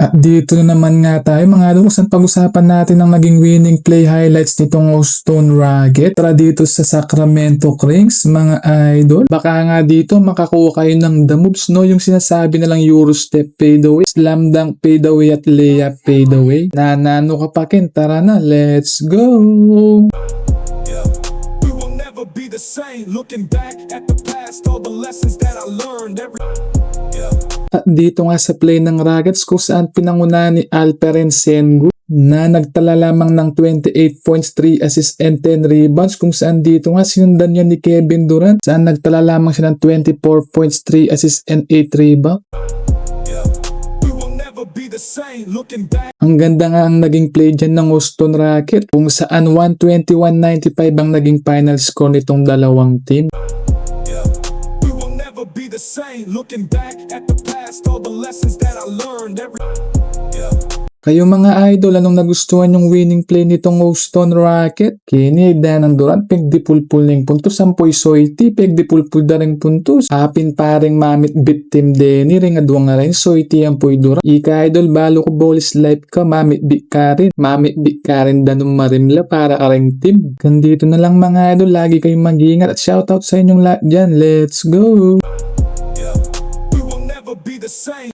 At dito na naman nga tayo mga idol, kung pag-usapan natin ang naging winning play highlights nitong Houston Rockets para dito sa Sacramento Kings mga idol. Baka nga dito makakuha kayo ng the moves, no? Yung sinasabi na lang Euro step fadeaway, slam dunk fadeaway at layup fadeaway. Nanano ka pa Ken, tara na, let's go! Be the same, looking back at the past, all the lessons that I learned At dito nga sa play ng Rockets kung saan pinanguna ni Alperen Sengun na nagtala lamang ng 28 points, 3 assists and 10 rebounds, kung saan dito nga sinundan niya ni Kevin Durant saan nagtala lamang siya ng 24 points, 3 assists and 8 rebounds. Ang ganda nga ang naging play dyan ng Houston Rockets kung saan 121-95 ang naging final score nitong dalawang team. Kayo mga idol, anong nagustuhan yung winning play nitong Houston Rockets? Kini Danan Durant, pegdipulpul ng puntos, sampoy soyti, pegdipulpul da rin puntos. Hapin paring mamit bit team deni, ring adwang nga rin, soyti ang poy Durant. Ika idol, balo ko bolis life ka, mamit bit ka rin danong marimla para aring team. Kandito na lang mga idol, lagi kayong mag-iingat at shoutout sa inyong lahat dyan. Let's go!